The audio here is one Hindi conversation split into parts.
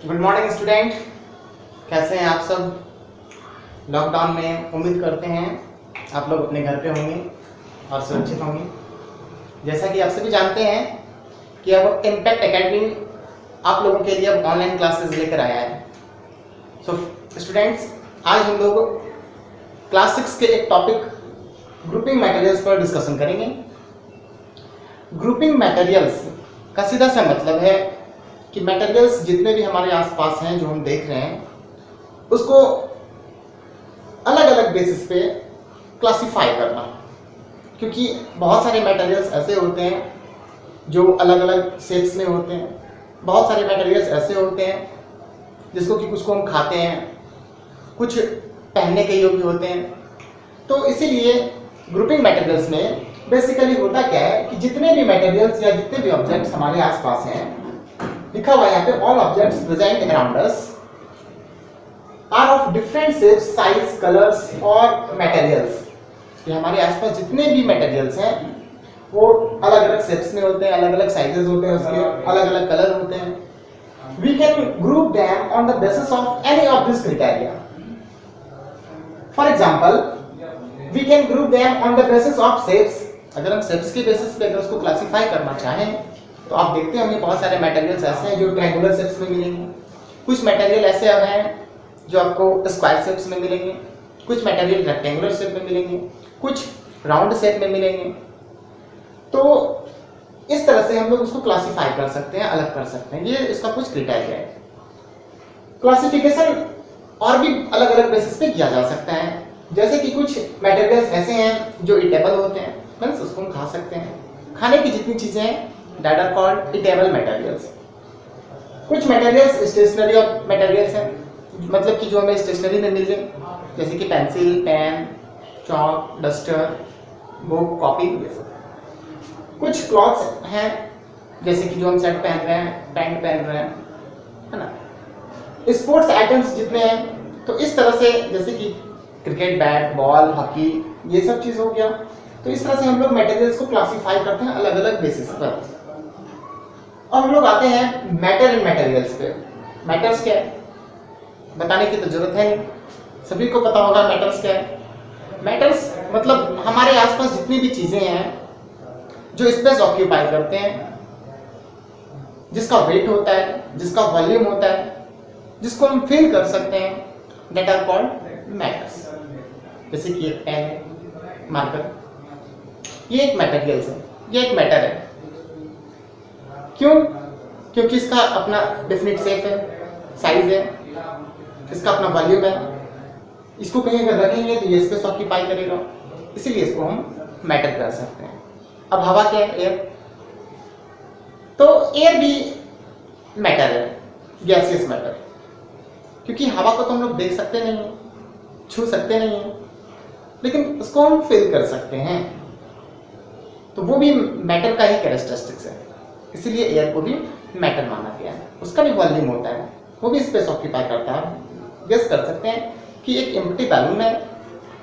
गुड मॉर्निंग स्टूडेंट, कैसे हैं आप सब। लॉकडाउन में उम्मीद करते हैं आप लोग अपने घर पे होंगे और सुरक्षित होंगे। जैसा कि आप सभी जानते हैं कि अब इम्पैक्ट एकेडमी आप लोगों के लिए अब ऑनलाइन क्लासेस लेकर आया है। सो स्टूडेंट्स, आज हम लोग क्लास 6 के एक टॉपिक ग्रुपिंग मटेरियल्स पर डिस्कशन करेंगे। ग्रुपिंग मटेरियल्स का सीधा सा मतलब है कि मटेरियल्स जितने भी हमारे आसपास हैं जो हम देख रहे हैं उसको अलग अलग बेसिस पे क्लासिफाई करना, क्योंकि बहुत सारे मटेरियल्स ऐसे होते हैं जो अलग अलग शेप्स में होते हैं। बहुत सारे मटेरियल्स ऐसे होते हैं जिसको कि कुछ को हम खाते हैं, कुछ पहनने के योग्य होते हैं। तो इसीलिए ग्रुपिंग मटेरियल्स में बेसिकली होता क्या है कि जितने भी मटेरियल्स या जितने भी ऑब्जेक्ट्स हमारे आसपास हैं, लिखा हुआ है यहाँ पे all objects present around us are of different shapes, size, colours और मटेरियल्स। ये हमारे आसपास जितने भी मटेरियल्स हैं वो अलग अलग शेप्स में होते हैं, अलग अलग साइजेस होते हैं, उसके अलग अलग कलर होते हैं। We can group them on the basis of any of this criteria. For example, we can group them on the basis of shapes. अगर हम शेप्स के बेसिस पे अगर उसको क्लासिफाई करना चाहें तो आप देखते होंगे बहुत सारे मटेरियल्स ऐसे हैं जो ट्रायंगुलर शेप्स में मिलेंगे, कुछ मटेरियल ऐसे हैं जो आपको स्क्वायर शेप्स में मिलेंगे, कुछ मटेरियल रेक्टेंगुलर शेप में मिलेंगे, कुछ राउंड शेप में मिलेंगे। तो इस तरह से हम लोग उसको क्लासिफाई कर सकते हैं, अलग कर सकते हैं। ये इसका कुछ क्राइटेरिया है। क्लासिफिकेशन और भी अलग अलग बेसिस पे किया जा सकता है, जैसे कि कुछ मटेरियल्स ऐसे हैं जो ईटेबल होते हैं, मींस उसको हम खा सकते हैं। खाने की जितनी चीजें हैं that are called eatable materials। कुछ मटेरियल्स स्टेशनरी ऑफ मटेरियल्स हैं, मतलब कि जो हमें स्टेशनरी में मिल जाए, जैसे कि pencil, pen, chalk, duster, book, copy. कुछ क्लॉथ्स हैं जैसे कि जो हम शर्ट पहन रहे हैं, पैंट पहन रहे हैं, है ना। स्पोर्ट्स आइटम्स जितने हैं, तो इस तरह से जैसे कि क्रिकेट बैट, बॉल, हॉकी, ये सब चीज़ हो गया। तो इस तरह से हम लोग मटेरियल्स को क्लासिफाई करते हैं अलग अलग बेसिस पर। अब हम लोग आते हैं मैटर एंड मटेरियल्स पे। मैटर्स क्या है बताने की तो जरूरत है नहीं, सभी को पता होगा मैटर्स क्या है। मैटर्स मतलब हमारे आसपास जितनी भी चीजें हैं जो स्पेस ऑक्यूपाई करते हैं, जिसका वेट होता है, जिसका वॉल्यूम होता है, जिसको हम फील कर सकते हैं, दैट आर कॉल्ड मैटर्स। जैसे कि एक पेन है, मार्कर, ये एक मटेरियल्स है, ये एक मैटर है। क्यों? क्योंकि इसका अपना डेफिनिट शेप है, साइज है, इसका अपना वॉल्यूम है। इसको कहीं अगर रखेंगे तो ये स्पेस ऑक्यूपाई करेगा, इसीलिए इसको हम मैटर कर सकते हैं। अब हवा क्या है? एयर। तो एयर भी मैटर है, गैसियस मैटर, क्योंकि हवा को तो हम लोग देख सकते नहीं है, छू सकते नहीं है, लेकिन उसको हम फील कर सकते हैं। तो वो भी मैटर का ही कैरेक्टरिस्टिक्स है, इसीलिए एयर को भी मैटर माना गया है। उसका भी वॉल्यूम होता है, वो भी स्पेस ऑक्यूपाई करता है। गेस कर सकते हैं कि एक एम्प्टी बैलून है,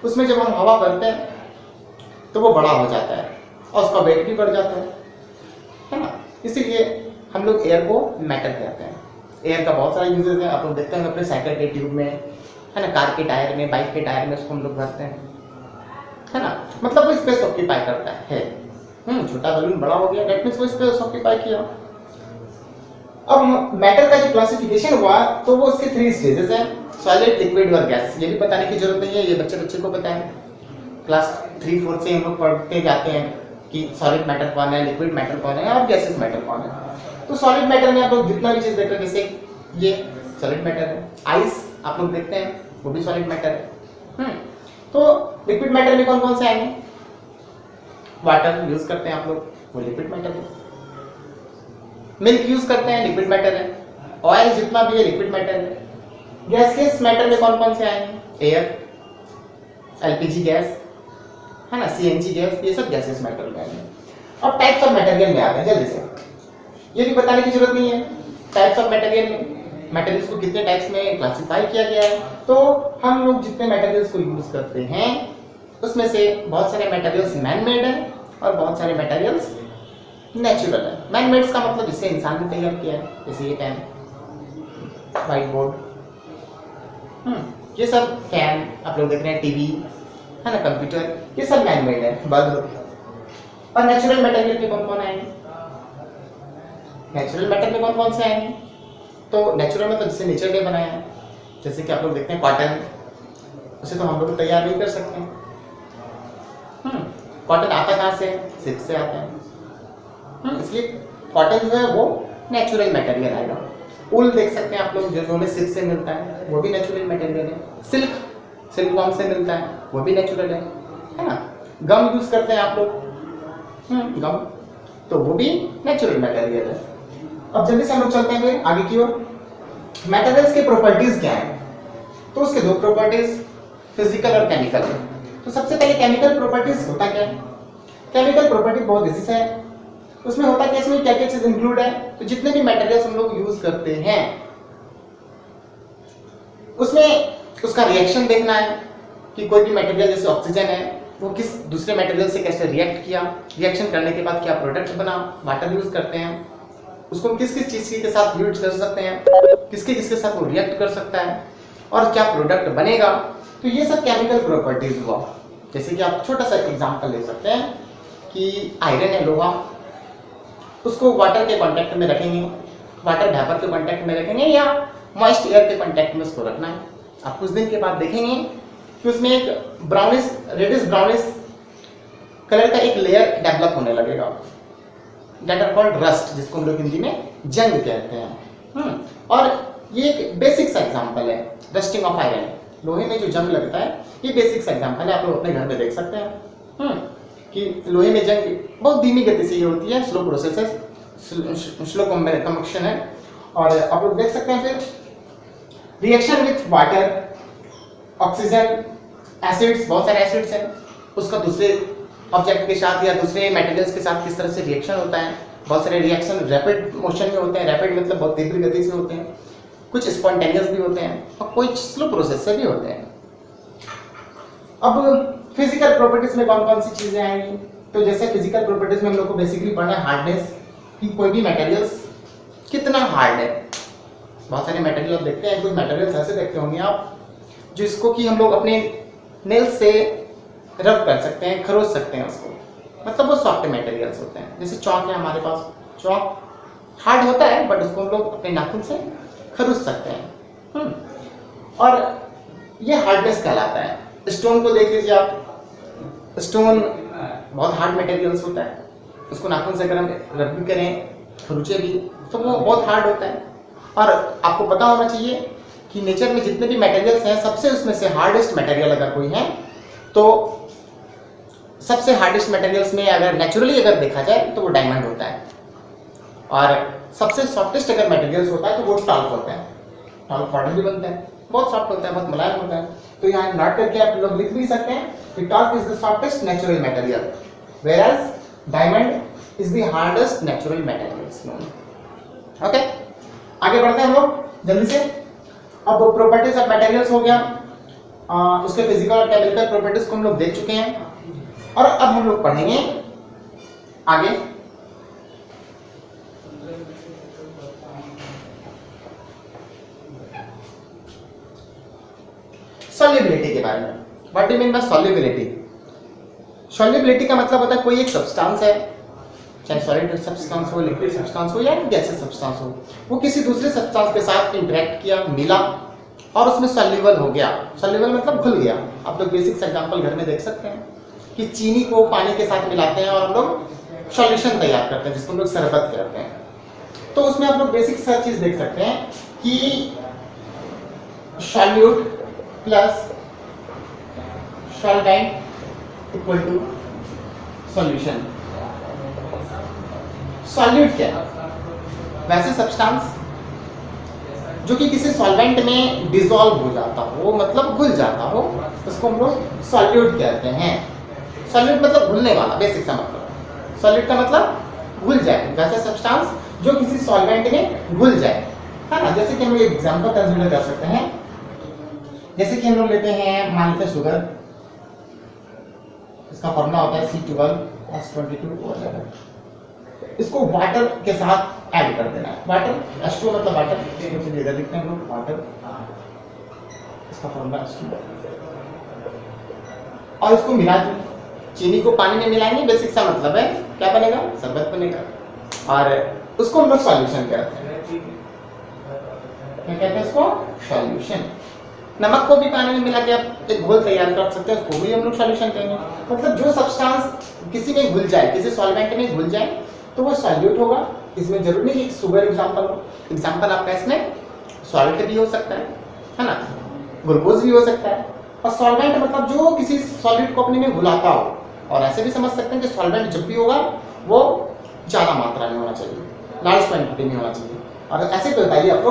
उसमें जब हम हवा भरते हैं तो वो बड़ा हो जाता है और उसका वेट भी बढ़ जाता है ना। इसीलिए हम लोग एयर को मैटर कहते हैं। एयर का बहुत सारा यूजेस है, आप लोग देखते हैं अपने साइकिल के ट्यूब में, है ना, कार के टायर में, बाइक के टायर में उसको हम लोग भरते हैं, है ना। मतलब वो स्पेस ऑक्यूपाई करता है। छोटा बैलून बड़ा हो गया, दैट मींस वो स्पेस ऑक्यूपाई किया। अब मैटर का जो क्लासिफिकेशन हुआ तो वो उसके 3 स्टेजेस हैं, सॉलिड, लिक्विड और गैस। ये भी बताने की जरूरत नहीं है, ये बच्चे को पता है। क्लास 3-4 से हम लोग पढ़ते जाते हैं कि सॉलिड मैटर कौन है, लिक्विड मैटर कौन है और गैसेस मैटर कौन है। तो सॉलिड मैटर में आप लोग जितना भी चीज देख रहे हैं, जैसे ये सॉलिड मैटर है, आइस आप लोग देखते हैं वो भी सॉलिड मैटर है। तो लिक्विड मैटर में कौन कौन से आएंगे? वाटर यूज करते हैं आप लोग, वो लिक्विड मैटर है। मिल्क यूज करते हैं, लिक्विड मैटर है। ऑयल जितना भी है लिक्विड मैटर है। गैसेस मैटर में कौन कौन से आएंगे? एयर, एलपीजी गैस, है ना, सीएनजी गैस, ये सब गैसेस मैटर में आएंगे। अब टाइप्स ऑफ मटेरियल में आते हैं जल्दी से, ये भी बताने की जरूरत नहीं है। टाइप्स ऑफ मटेरियल में मटेरियल्स को कितने टाइप्स में क्लासिफाई किया गया है। तो हम लोग जितने मटेरियल्स को यूज करते हैं उसमें से बहुत सारे मटेरियल्स मैन मेड है और बहुत सारे मटेरियल्स नेचुरल है। मैन मेड्स का मतलब जिससे इंसान ने तैयार किया है, जैसे ये पेन, व्हाइट बोर्ड, ये सब फैन आप लोग देख रहे हैं, टीवी है ना, कंप्यूटर, ये सब मैन मेड है, बल्ब। और नेचुरल मटेरियल में कौन कौन आएंगे? नेचुरल मेटल में कौन कौन से आएंगे? तो नेचुरल में तो जिससे नेचर ने बनाया है, जैसे कि आप लोग देखते हैं कॉटन, उसे तो हम लोग तैयार नहीं कर सकते हैं। कॉटन आता कहाँ से? सिल्क से आता है। इसलिए कॉटन जो है वो नेचुरल मटेरियल आएगा। ऊल देख सकते हैं आप लोग, जो हमें सिल्क से मिलता है वो भी नेचुरल मटेरियल है। सिल्क वॉर्म से मिलता है वो भी नेचुरल है ना। गम यूज करते हैं आप लोग, गम, तो वो भी नेचुरल मटेरियल है। अब जल्दी से हम लोग चलते हैं फिर आगे की ओर। मटेरियल्स के प्रॉपर्टीज क्या है? तो उसके दो प्रॉपर्टीज, फिजिकल और केमिकल। तो सबसे पहले केमिकल प्रॉपर्टीज होता क्या है? केमिकल प्रॉपर्टी बहुत इजी से है। उसमें होता क्या, इसमें क्या क्या चीज इंक्लूड है? तो जितने भी मटेरियल्स हम लोग यूज करते हैं उसमें उसका रिएक्शन देखना है कि कोई भी मटेरियल जैसे ऑक्सीजन है वो किस दूसरे मटेरियल से कैसे रिएक्ट किया, रिएक्शन करने के बाद क्या प्रोडक्ट बना। वाटर यूज करते हैं, उसको हम किस किस चीज के साथ यूज कर सकते हैं, किसके किसके साथ वो रिएक्ट कर सकता है और क्या प्रोडक्ट बनेगा। तो ये सब केमिकल प्रॉपर्टीज हुआ। जैसे कि आप छोटा सा एग्जांपल ले सकते हैं कि आयरन है, लोहा, उसको वाटर के कांटेक्ट में रखेंगे, वाटर वेपर के कांटेक्ट में रखेंगे या मॉइस्ट एयर के कांटेक्ट में उसको रखना है। आप कुछ दिन के बाद देखेंगे कि उसमें एक ब्राउनिश, रेडिश ब्राउनिश कलर का एक लेयर डेवलप होने लगेगा, दैट आर कॉल्ड रस्ट, जिसको हम लोग हिंदी में जंग कहते हैं। और ये एक बेसिक सा एग्जांपल है, रस्टिंग ऑफ आयरन, लोहे में जो जंग लगता है, ये बेसिक सा एग्जांपल है, आप लोग अपने घर में देख सकते हैं कि लोहे में जंग बहुत धीमी गति से ये होती है, स्लो प्रोसेस है, स्लो कंबशन है। और आप लोग देख सकते हैं फिर reaction with water, oxygen, acids, बहुत सारे एसिड्स हैं, उसका दूसरे ऑब्जेक्ट के साथ या दूसरे मटेरियल्स के साथ किस तरह से रिएक्शन होता है। बहुत सारे रिएक्शन रैपिड मोशन में होते हैं, रैपिड मतलब बहुत तीव्र गति से होते हैं, कुछ स्पॉन्टेनियस भी होते हैं और कुछ स्लो प्रोसेस से भी होते हैं। अब फिजिकल प्रॉपर्टीज में कौन कौन सी चीजें आएंगी? तो जैसे फिजिकल प्रॉपर्टीज में हम लोग को बेसिकली पढ़ना है हार्डनेस, कि कोई भी मटेरियल्स कितना हार्ड है। बहुत सारे मटेरियल आप देखते हैं, कुछ मटेरियल्स ऐसे देखते होंगे आप जिसको कि हम लोग अपने नेल्स से रब कर सकते हैं, खरोच सकते हैं उसको, मतलब वो सॉफ्ट मटेरियल्स होते हैं। जैसे चौक है हमारे पास, चौक हार्ड होता है बट उसको हम लोग अपने नाखून से खरोच सकते हैं। और ये हार्डनेस कहलाता है। स्टोन को देख लीजिए आप, स्टोन बहुत हार्ड मटेरियल्स होता है, उसको नाखून से अगर हम रब भी करें, खरोचे भी, तो वो बहुत हार्ड होता है। और आपको पता होना चाहिए कि नेचर में जितने भी मटेरियल्स हैं, सबसे उसमें से हार्डेस्ट मटेरियल अगर कोई है तो सबसे हार्डेस्ट मटेरियल्स में अगर नेचुरली अगर देखा जाए तो वो डायमंड होता है। और सबसे सॉफ्टेस्ट अगर मटेरियल्स होता है तो वो टाल्क होता है। टाल्क पाउडर भी बनता है, बहुत सॉफ्ट होता है, बहुत मुलायम होता है। तो यहाँ नोट करके आप लोग लिख भी सकते हैं कि talc is the softest natural material, whereas diamond is the hardest natural materials known. Okay, आगे बढ़ते हैं हम लोग जल्दी से। अब प्रॉपर्टीज ऑफ मटेरियल्स हो गया, उसके फिजिकल और केमिकल प्रॉपर्टीज को हम लोग देख चुके हैं। और अब हम लोग पढ़ेंगे आगे सॉल्युबिलिटी के बारे में। What do mean by solubility? Solubility का मतलब होता है कोई एक सब्सटेंस है, चाहे सॉलिड सब्सटेंस हो, लिक्विड सब्सटेंस हो या गैसियस सब्सटेंस हो, वो किसी दूसरे सब्सटेंस के साथ इंटरेक्ट किया, मिला और उसमें सॉल्युबल हो गया। सॉल्युबल मतलब घुल गया। आप लोग बेसिक एग्जांपल घर में देख सकते हैं कि चीनी को पानी के साथ मिलाते हैं और हम लोग सॉल्यूशन तैयार करते हैं जिसको हम लोग शरबत कहते हैं। तो उसमें आप लोग बेसिक सा चीज देख सकते हैं कि solute plus solvent equal to solution. Solute क्या है? वैसे सब्सटेंस जो कि किसी सॉल्वेंट में डिसॉल्व हो जाता हो, मतलब घुल जाता हो, उसको हम लोग सॉल्यूट कहते हैं। सॉल्यूट मतलब घुलने वाला, बेसिक सा मतलब। सॉल्यूट का मतलब घुल जाए, वैसे सब्सटेंस जो किसी सॉल्वेंट में घुल जाए, है ना। जैसे कि हम लोग एग्जांपल कंसीडर कर सकते हैं, जैसे कि हम लोग लेते हैं, मान लेते हैं शुगर, इसका फॉर्मूला होता है C12H22O11। इसको वाटर के साथ ऐड कर देना है। वाटर H2 मतलब वाटर, इसको इधर लिखते हैं हम लोग वाटर, इसका फॉर्मूला H2, और इसको मिला दें। चीनी को पानी में मिलाएंगे, बेसिक सा मतलब है क्या बनेगा, शरबत बनेगा। और उसको हम लोग सॉल्यूशन कहते हैं, क्या कहते हैं इसको, सॉल्यूशन। नमक को भी पानी में मिला के आप एक घोल तैयार कर सकते हैं, उसको भी हम लोग सॉल्यूशन कहेंगे। मतलब जो सब्सटेंस किसी में घुल जाए, किसी सॉल्वेंट में घुल जाए तो वो सॉल्यूट होगा। इसमें जरूरी नहीं कि शुगर एग्जांपल हो, एग्जांपल आपका इसमें सॉल्ट भी हो सकता है ना, ग्लूकोज भी हो सकता है। और सॉल्वेंट मतलब जो किसी सॉलिड को अपने में घुलाता हो, और ऐसे भी समझ सकते हैं कि सॉल्वेंट जब भी होगा वो ज़्यादा मात्रा में होना चाहिए, लार्ज क्वांटिटी में होना चाहिए। और ऐसे तो बताइए आपको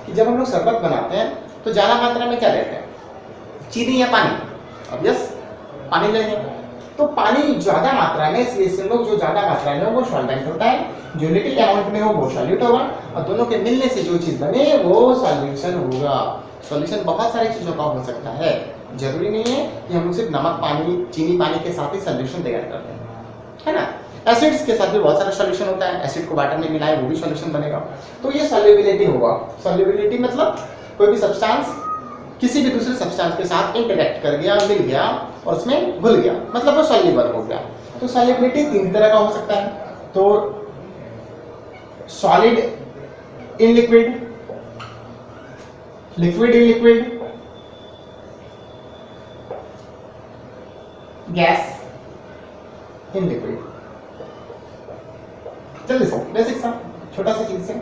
कि जब हम लोग शरबत बनाते हैं तो ज़्यादा मात्रा में क्या लेते हैं, चीनी या पानी? ऑब्वियस पानी लेंगे। तो पानी ज़्यादा मात्रा में, इसलिए से लोग जो ज़्यादा मात्रा में हो वो सॉल्वेंट होता है, जो लिटिल अमाउंट में हो वो सॉल्यूट होगा, और दोनों के मिलने से जो चीज़ बने वो सॉल्यूशन होगा। सॉल्यूशन बहुत सारी चीज़ों का हो सकता है, जरूरी नहीं है कि हम लोग सिर्फ नमक पानी, चीनी पानी के साथ ही सॉल्यूशन तैयार करते हैं, है ना। एसिड्स के साथ भी बहुत सारा सॉल्यूशन होता है, एसिड को वाटर में मिलाए वो भी सॉल्यूशन बनेगा। तो ये सॉल्युबिलिटी होगा। सॉल्युबिलिटी मतलब कोई भी सब्सटेंस किसी भी दूसरे सब्सटेंस के साथ इंटरेक्ट कर गया, मिल गया और उसमें घुल गया, मतलब वो सॉल्युबल हो गया। तो सॉल्युबिलिटी तीन तरह का हो सकता है, तो solid in liquid, liquid in liquid, gas in liquid. जल्दी से बेसिक सा छोटा सा चीज से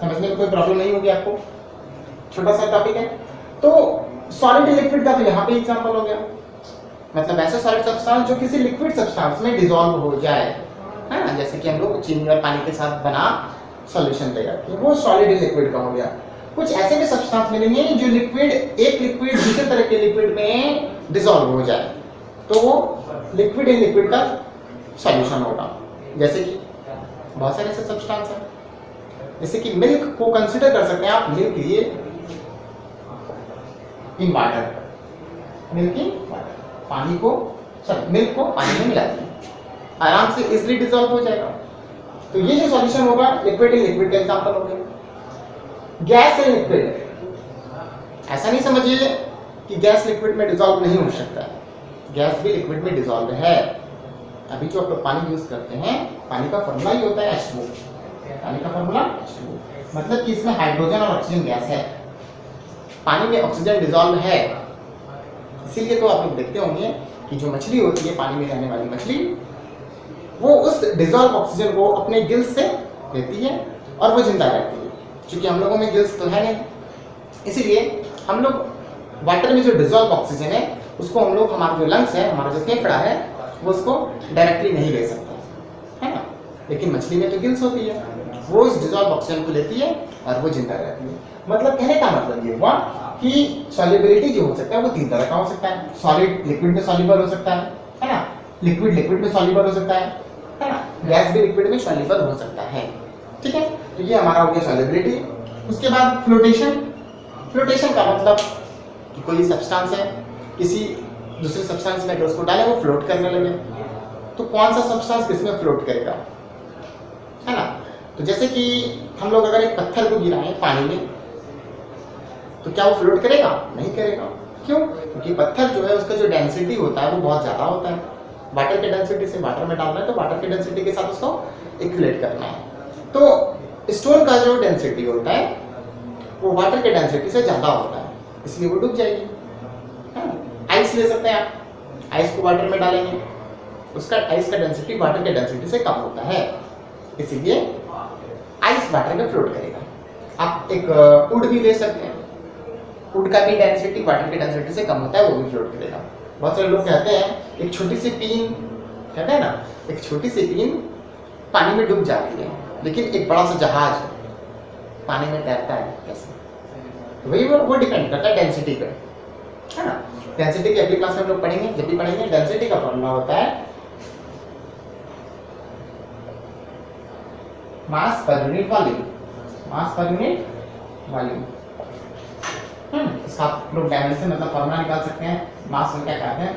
समझने में कोई प्रॉब्लम नहीं होगी आपको, छोटा सा टॉपिक है। तो सॉलिड लिक्विड का तो यहाँ पे एग्जांपल हो गया, मतलब ऐसा सॉलिड सब्सटेंस जो किसी लिक्विड सब्सटेंस में डिसॉल्व हो जाए, है ना, जैसे कि हम लोग चीनी और पानी के साथ बना सॉल्यूशन तैयार किया, वो सॉलिड लिक्विड का हो गया। कुछ ऐसे भी सब्सटेंस मिलेंगे जो लिक्विड, एक लिक्विड दूसरे तरह के लिक्विड में डिसॉल्व हो जाए, तो वो लिक्विड इन लिक्विड का सॉल्यूशन होगा। जैसे कि बहुत सारे ऐसे सब्सटेंस हैं, जैसे कि मिल्क को कंसीडर कर सकते हैं आप, मिल्क ये in water, milk in water, पानी को मिल्क को पानी में मिला दिया, आराम से इजीली डिसॉल्व हो जाएगा। तो ये जो सॉल्यूशन होगा लिक्विड इन लिक्विड का एग्जांपल हो गया। गैस इन लिक्विड, ऐसा नहीं समझिए कि गैस लिक्विड में डिसॉल्व नहीं हो सकता है, गैस भी लिक्विड में डिसॉल्व है। अभी जो आप लोग पानी यूज करते हैं, पानी का फॉर्मूला ही होता है H2, पानी का फॉर्मूला H2, मतलब कि इसमें हाइड्रोजन और ऑक्सीजन गैस है, पानी में ऑक्सीजन डिसॉल्व है। इसीलिए तो आप लोग देखते होंगे कि जो मछली होती है, पानी में रहने वाली मछली, वो उस डिसॉल्व ऑक्सीजन को अपने गिल्स से लेती है और वो जिंदा रहती है। क्योंकि हम लोगों में गिल्स तो है नहीं, इसीलिए हम लोग वाटर में जो डिसॉल्व ऑक्सीजन है उसको हम लोग, हमारा जो लंग्स है, हमारा जो फेफड़ा है, वो उसको डायरेक्टली नहीं ले सकता, है ना। लेकिन मछली में तो गिल्स होती है, वो उस डिसॉल्व ऑक्सीजन को लेती है और वो जिंदा रहती है। मतलब कहने का मतलब ये हुआ कि सॉल्युबिलिटी जो हो सकता है वो तीन तरह का हो सकता है। सॉलिड लिक्विड में सॉल्युबल हो सकता है ना, लिक्विड लिक्विड में सॉल्युबल हो सकता है ना, गैस भी लिक्विड में सॉल्युबल हो सकता है, ठीक है। तो ये हमारा हो गया सॉल्युबिलिटी। उसके बाद फ्लोटेशन। फ्लोटेशन का मतलब कि कोई सब्सटेंस है, किसी दूसरे सब्सटेंस में अगर उसको डालें वो फ्लोट करने लगे, तो कौन सा सब्सटेंस किसमें फ्लोट करेगा, है ना। तो जैसे कि हम लोग अगर एक पत्थर को गिराएं पानी में, तो क्या वो फ्लोट करेगा? नहीं करेगा। क्यों? क्योंकि पत्थर जो है उसका जो डेंसिटी होता है वो बहुत ज़्यादा होता है। वाटर के डेंसिटी से वाटर में डालना है तो वाटर के डेंसिटी के साथ उसको इक्विलेट करना है। तो स्टोन का जो डेंसिटी होता है वो वाटर के डेंसिटी से ज़्यादा होता है, इसलिए वो डूब जाएगी। आइस ले सकते हैं आप, आइस को वाटर में डालेंगे, उसका आइस का डेंसिटी वाटर के डेंसिटी से कम होता है, इसीलिए आइस वाटर में फ्लोट करेगा। आप एक वुड भी ले सकते हैं, वुड का भी डेंसिटी वाटर के डेंसिटी से कम होता है, वो भी फ्लोट करेगा। बहुत सारे लोग कहते हैं एक छोटी सी पीन, कहते हैं ना, एक छोटी सी पीन पानी में डूब जाती है, लेकिन एक बड़ा सा जहाज पानी में तैरता है कैसे? तो वही वो डिपेंड करता है डेंसिटी पे, है ना। डेंसिटी की अगली क्लास में हम लोग पढ़ेंगे, जब भी पढ़ेंगे डेंसिटी का फॉर्मूला होता है मास पर यूनिट वॉल्यूम, मास पर यूनिट वॉल्यूम। इसका आप लोग डायमेंशन मतलब फॉर्मूला निकाल सकते हैं, मास को क्या कहते हैं,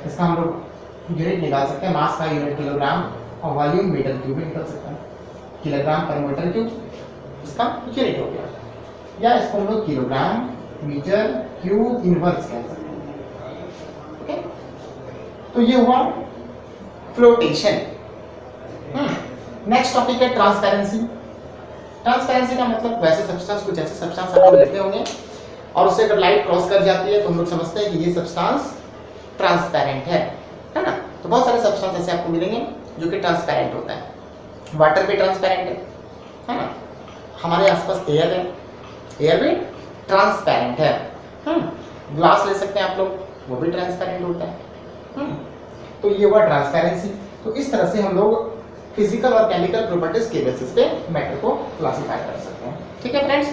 इसका हम लोग यूनिट निकाल सकते हैं, मास का यूनिट किलोग्राम और वॉल्यूम मीटर क्यूब में निकल सकता है। किलोग्राम पर मीटर क्यूब, इसका यूनिट हो गया, या इसको हम लोग किलोग्राम मीटर क्यूब इनवर्स कह सकते हैं। ओके, तो ये हुआ फ्लोटेशन। नेक्स्ट टॉपिक है ट्रांसपेरेंसी। ट्रांसपेरेंसी का मतलब वैसे सब्सटेंस, कुछ ऐसे सब्सटेंस आप लोग लेते होंगे और उससे अगर लाइट क्रॉस कर जाती है तो हम लोग समझते हैं कि ये सब्सटेंस ट्रांसपेरेंट है ना। तो बहुत सारे सब्सटेंस ऐसे आपको मिलेंगे जो कि ट्रांसपेरेंट होता है। वाटर भी ट्रांसपेरेंट है ना, हमारे आसपास एयर है, एयर भी ट्रांसपेरेंट है। ग्लास ले सकते हैं आप लोग, वो भी ट्रांसपेरेंट होता है। तो ये हुआ ट्रांसपेरेंसी। तो इस तरह से हम लोग फिजिकल और केमिकल प्रॉपर्टीज के बेसिस पे मैटर को क्लासिफाई कर सकते हैं। ठीक है फ्रेंड्स,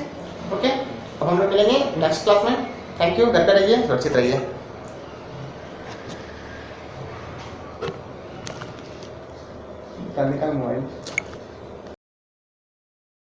ओके, अब हम लोग मिलेंगे नेक्स्ट क्लास में। थैंक यू, घर पे रहिए, सुरक्षित रहिए। निकाल मोबाइल।